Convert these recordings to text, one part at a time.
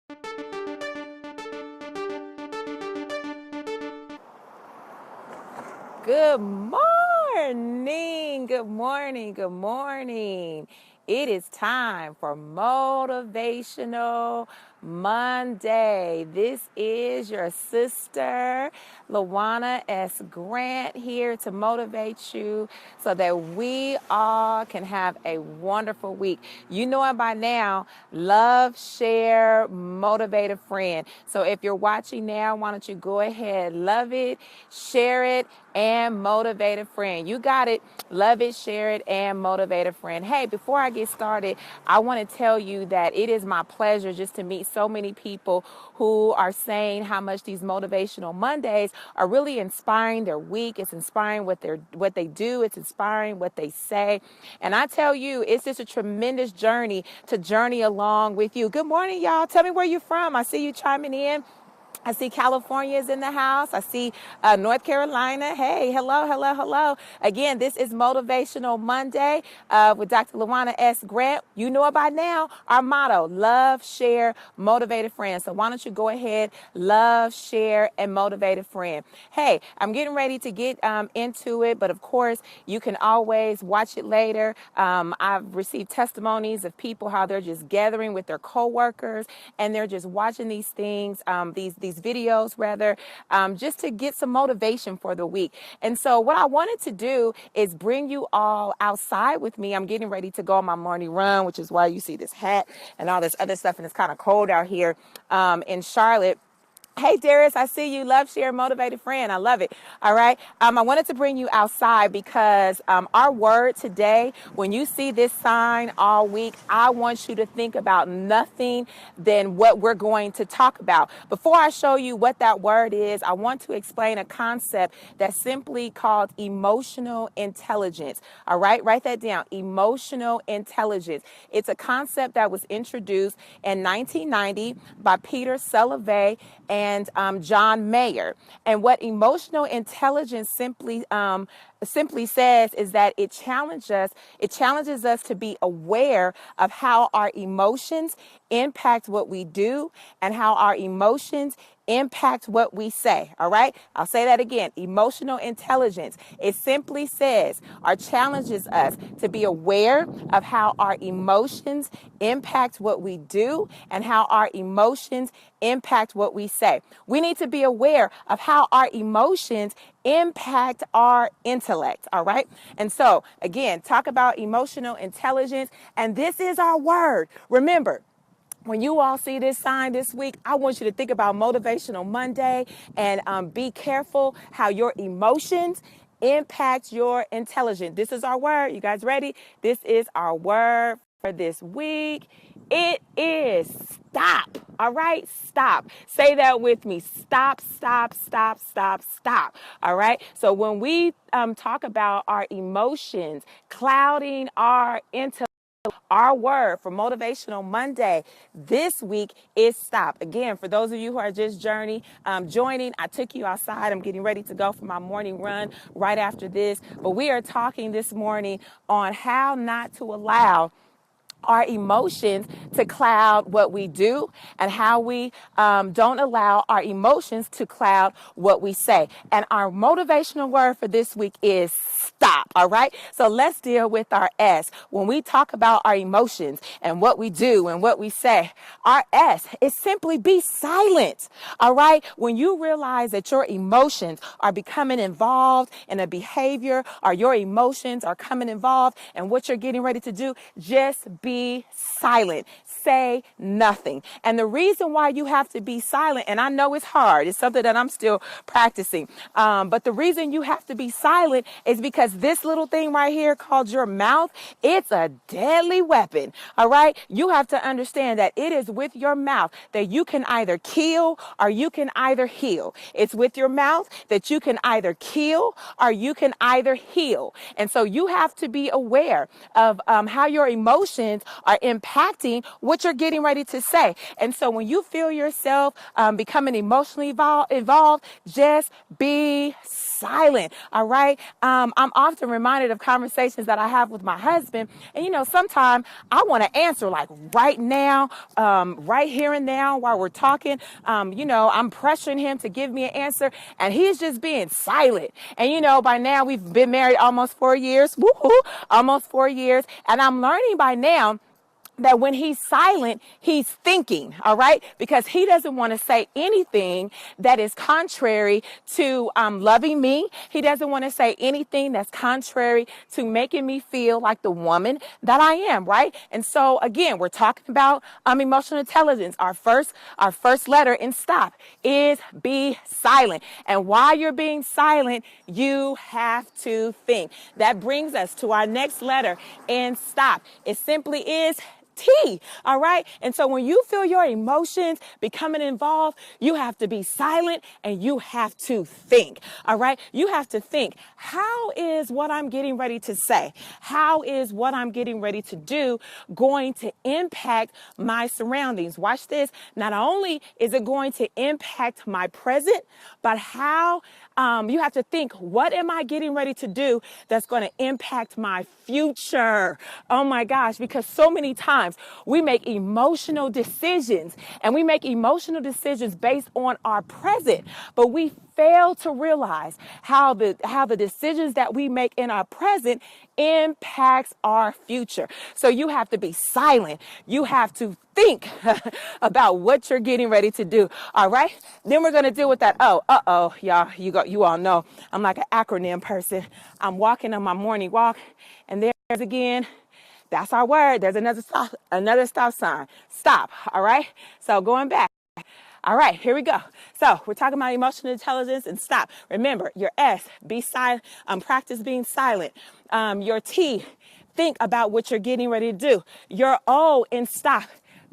Good morning. Good morning. Good morning. It is time for Motivational Monday. This is your sister, Lawanne'Grant, here to motivate you so that we all can have a wonderful week. You know it by now. Love, share, motivate a friend. So if you're watching now, why don't you go ahead, love it, share it, and motivate a friend. You got it. Love it, share it, and motivate a friend. Hey, before I get started, I want to tell you that it is my pleasure just to meet so many people who are saying how much these motivational Mondays are really inspiring their week. It's inspiring what they do. It's inspiring what they say. And I tell you, it's just a tremendous journey to journey along with you. Good morning, y'all. Tell me where you're from. I see you chiming in. I see California is in the house. I see North Carolina. Hey, hello, hello, hello. Again, this is Motivational Monday with Dr. Lawanne'Grant. You know it by now. Our motto, love, share, motivate a friend. So why don't you go ahead, love, share, and motivate a friend. Hey, I'm getting ready to get into it, but of course, you can always watch it later. I've received testimonies of people, how they're just gathering with their coworkers, and they're just watching these things, these videos rather, just to get some motivation for the week. And so what I wanted to do is bring you all outside with me. I'm getting ready to go on my morning run, which is why you see this hat and all this other stuff. And it's kind of cold out here in Charlotte. Hey, Darius, I see you. Love, share, motivated friend. I love it. All right. I wanted to bring you outside because our word today, when you see this sign all week, I want you to think about nothing than what we're going to talk about. Before I show you what that word is, I want to explain a concept that's simply called emotional intelligence. All right. Write that down. Emotional intelligence. It's a concept that was introduced in 1990 by Peter Salovey and John Mayer. And what emotional intelligence simply says is that it challenges us to be aware of how our emotions impact what we do and how our emotions impact what we say. All right. I'll say that again. Emotional intelligence. It simply says or challenges us to be aware of how our emotions impact what we do and how our emotions impact what we say. We need to be aware of how our emotions impact our intellect. All right. And so again, talk about emotional intelligence. And this is our word. Remember, when you all see this sign this week, I want you to think about Motivational Monday and be careful how your emotions impact your intelligence. This is our word. You guys ready? This is our word for this week. It is stop. All right? Stop. Say that with me. Stop, stop, stop, stop, stop. All right? So when we talk about our emotions clouding our intellect, our word for Motivational Monday this week is stop. Again, for those of you who are just joining, I took you outside. I'm getting ready to go for my morning run right after this. But we are talking this morning on how not to allow our emotions to cloud what we do and how we don't allow our emotions to cloud what we say. And our motivational word for this week is stop. All right. So let's deal with our S. When we talk about our emotions and what we do and what we say, our S is simply be silent. All right. When you realize that your emotions are becoming involved in a behavior or your emotions are coming involved in what you're getting ready to do, just be silent. Say nothing. And the reason why you have to be silent, and I know it's hard, it's something that I'm still practicing, but the reason you have to be silent is because this little thing right here called your mouth, it's a deadly weapon. All right. You have to understand that it is with your mouth that you can either kill or you can either heal. It's with your mouth that you can either kill or you can either heal. And so you have to be aware of how your emotions are impacting what you're getting ready to say. And so when you feel yourself becoming emotionally involved, just be silent. All right. I'm often reminded of conversations that I have with my husband. And, sometimes I want to answer like right now, right here and now while we're talking. I'm pressuring him to give me an answer, and he's just being silent. And, by now we've been married almost 4 years. Woo-hoo, almost 4 years. And I'm learning by now that when he's silent, he's thinking, all right? Because he doesn't want to say anything that is contrary to loving me. He doesn't want to say anything that's contrary to making me feel like the woman that I am, right? And so again, we're talking about emotional intelligence. Our first letter in STOP is be silent. And while you're being silent, you have to think. That brings us to our next letter in STOP. It simply is T, all right? And so when you feel your emotions becoming involved, you have to be silent and you have to think, all right? You have to think, how is what I'm getting ready to say? How is what I'm getting ready to do going to impact my surroundings? Watch this. Not only is it going to impact my present, but how you have to think, what am I getting ready to do that's going to impact my future? Oh my gosh, because so many times we make emotional decisions, and we make emotional decisions based on our present, but we fail to realize how the decisions that we make in our present impacts our future. So you have to be silent. You have to think about what you're getting ready to do. All right. Then we're going to deal with that. Y'all, you all know I'm like an acronym person. I'm walking on my morning walk, and there's again, that's our word. There's another stop sign. Stop. All right. So going back. All right, here we go. So we're talking about emotional intelligence and STOP. Remember, your S, be silent, practice being silent. Your T, think about what you're getting ready to do. Your O in STOP,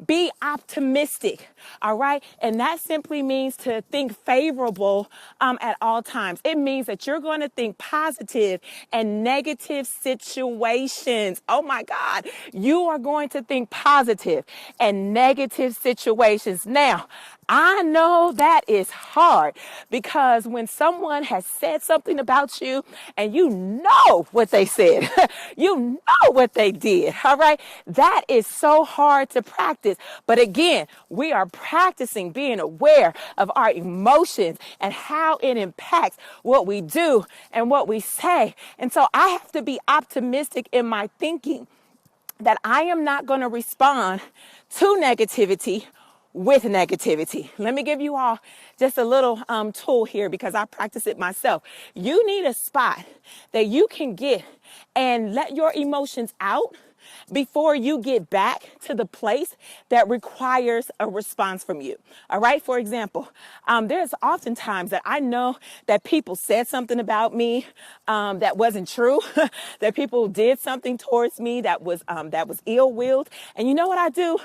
be optimistic, all right? And that simply means to think favorable at all times. It means that you're going to think positive and negative situations. Oh my God, you are going to think positive and negative situations. Now, I know that is hard, because when someone has said something about you and you know what they said, you know what they did, all right? That is so hard to practice. But again, we are practicing being aware of our emotions and how it impacts what we do and what we say. And so I have to be optimistic in my thinking that I am not going to respond to negativity with negativity. Let me give you all just a little tool here, because I practice it myself. You need a spot that you can get and let your emotions out before you get back to the place that requires a response from you. All right. For example, there's often times that I know that people said something about me that wasn't true, that people did something towards me that was ill-willed. And you know what I do?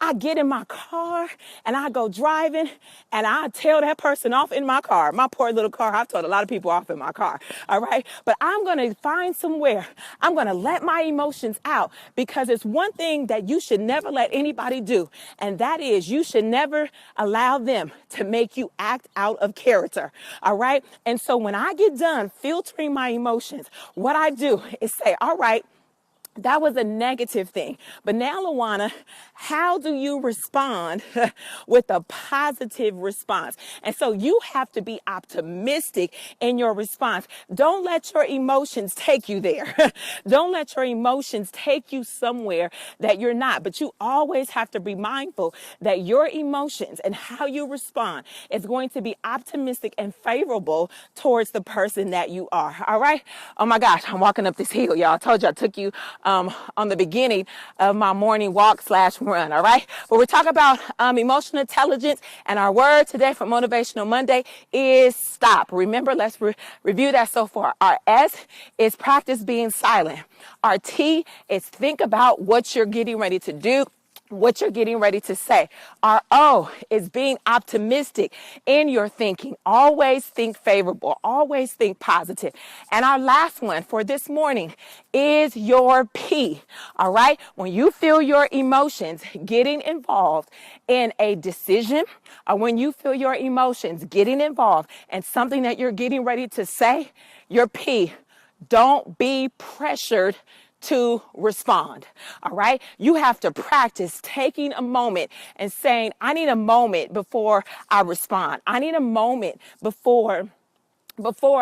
I get in my car and I go driving, and I tell that person off in my car, my poor little car. I've told a lot of people off in my car. All right. But I'm going to find somewhere. I'm going to let my emotions out, because it's one thing that you should never let anybody do, and that is you should never allow them to make you act out of character. All right. And so when I get done filtering my emotions, what I do is say, all right, that was a negative thing. But now, Lawanna, how do you respond with a positive response? And so you have to be optimistic in your response. Don't let your emotions take you there. Don't let your emotions take you somewhere that you're not. But you always have to be mindful that your emotions and how you respond is going to be optimistic and favorable towards the person that you are. All right. Oh my gosh, I'm walking up this hill, y'all. I told you I took you on the beginning of my morning walk/run, all right? But we're talking about emotional intelligence, and our word today for Motivational Monday is stop. Remember, let's review that so far. Our S is practice being silent. Our T is think about what you're getting ready to do what you're getting ready to say. Our O is being optimistic in your thinking. Always think favorable. Always think positive. And our last one for this morning is your P. All right. When you feel your emotions getting involved in a decision, or when you feel your emotions getting involved in something that you're getting ready to say, your P, don't be pressured to respond. All right. You have to practice taking a moment and saying, I need a moment before I respond. I need a moment before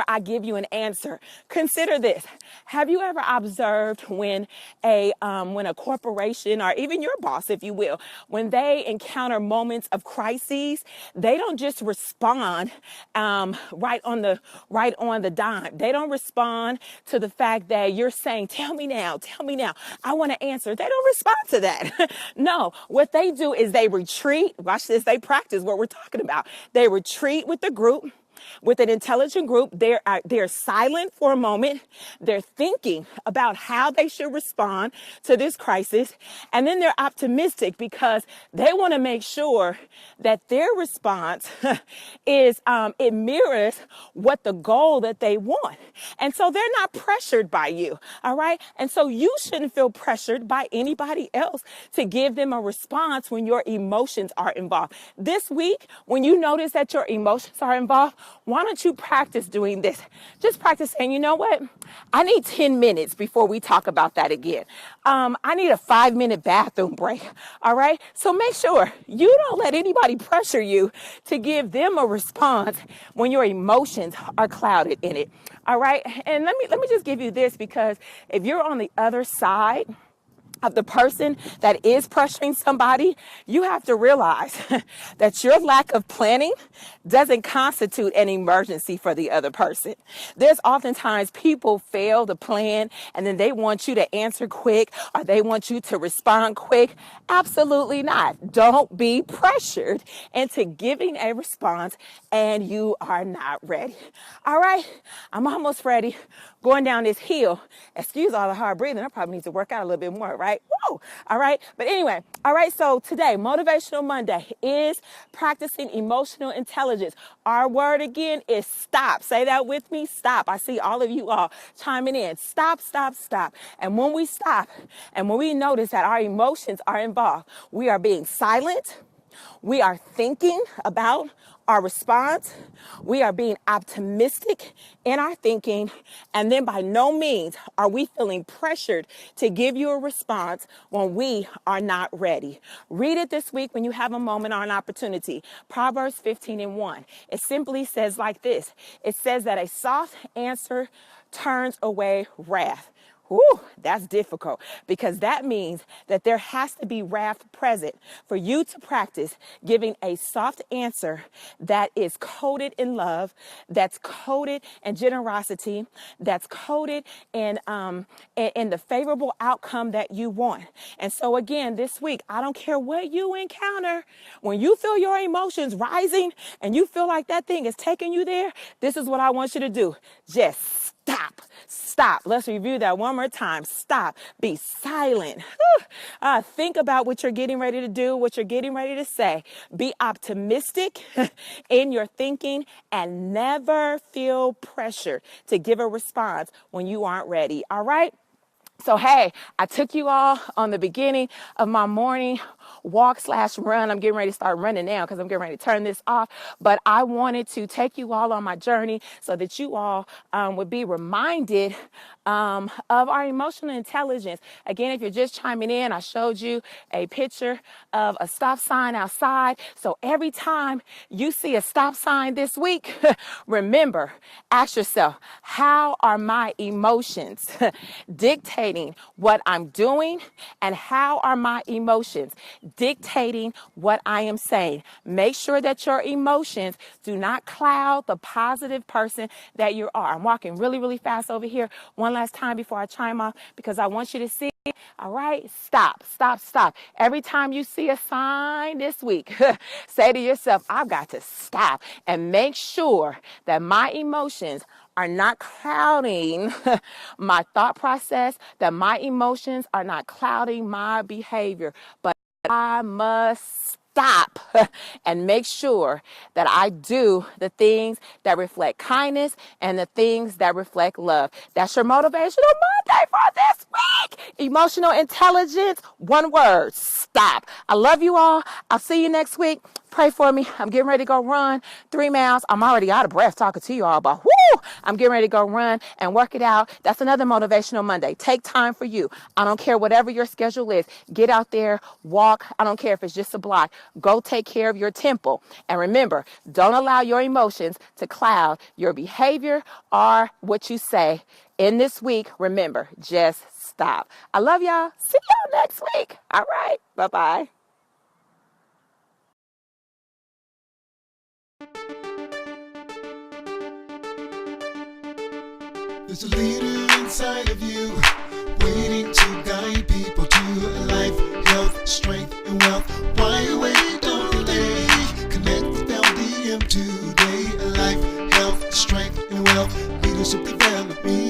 I give you an answer. Consider this. Have you ever observed when a corporation, or even your boss, if you will, when they encounter moments of crises, they don't just respond right on the dime. They don't respond to the fact that you're saying, tell me now, I want to answer. They don't respond to that. No, what they do is they retreat. Watch this. They practice what we're talking about. They retreat with the group. With an intelligent group, they're silent for a moment. They're thinking about how they should respond to this crisis. And then they're optimistic because they want to make sure that their response it mirrors what the goal that they want. And so they're not pressured by you. All right. And so you shouldn't feel pressured by anybody else to give them a response when your emotions are involved. This week, when you notice that your emotions are involved, why don't you practice doing this? Just practice saying, you know what? I need 10 minutes before we talk about that again. I need a 5-minute bathroom break. All right. So make sure you don't let anybody pressure you to give them a response when your emotions are clouded in it. All right. And let me just give you this, because if you're on the other side of the person that is pressuring somebody, you have to realize that your lack of planning doesn't constitute an emergency for the other person. There's oftentimes people fail to plan and then they want you to answer quick, or they want you to respond quick. Absolutely not. Don't be pressured into giving a response and you are not ready. All right. I'm almost ready. Going down this hill. Excuse all the hard breathing. I probably need to work out a little bit more, right? Whoa. All right. But anyway, all right. So today, Motivational Monday is practicing emotional intelligence. Our word again is stop. Say that with me. Stop. I see all of you all chiming in. Stop, stop, stop. And when we stop and when we notice that our emotions are involved, we are being silent. We are thinking about our response. We are being optimistic in our thinking. And then by no means are we feeling pressured to give you a response when we are not ready. Read it this week when you have a moment or an opportunity. Proverbs 15:1. It simply says like this. It says that a soft answer turns away wrath. Whew, that's difficult, because that means that there has to be wrath present for you to practice giving a soft answer that is coded in love, that's coded in generosity, that's coded in the favorable outcome that you want. And so again, this week, I don't care what you encounter, when you feel your emotions rising and you feel like that thing is taking you there, this is what I want you to do. Just stop. Stop. Let's review that one more time. Stop. Be silent. Think about what you're getting ready to do, what you're getting ready to say. Be optimistic in your thinking and never feel pressured to give a response when you aren't ready. All right? So, hey, I took you all on the beginning of my morning walk/run. I'm getting ready to start running now because I'm getting ready to turn this off. But I wanted to take you all on my journey so that you all would be reminded of our emotional intelligence. Again, if you're just chiming in, I showed you a picture of a stop sign outside. So every time you see a stop sign this week, remember, ask yourself, how are my emotions dictating what I'm doing, and how are my emotions dictating what I am saying? Make sure that your emotions do not cloud the positive person that you are. I'm walking really, really fast over here one last time before I chime off, because I want you to see. All right, stop, stop, stop. Every time you see a sign this week, say to yourself, I've got to stop and make sure that my emotions are not clouding my thought process, that my emotions are not clouding my behavior, but I must stop and make sure that I do the things that reflect kindness and the things that reflect love. That's your motivational Monday for this week. Emotional intelligence, one word, stop. I love you all. I'll see you next week. Pray for me. I'm getting ready to go run 3 miles. I'm already out of breath talking to you all, but whoo, I'm getting ready to go run and work it out. That's another motivational Monday. Take time for you. I don't care whatever your schedule is. Get out there, walk. I don't care if it's just a block. Go take care of your temple. And remember, don't allow your emotions to cloud your behavior or what you say. In this week, remember, just stop. I love y'all. See y'all next week. All right. Bye-bye. There's a leader inside of you, waiting to guide people to life, health, strength, and wealth. Why wait? Don't delay. Connect with LDM today. Life, health, strength, and wealth. Leadership development.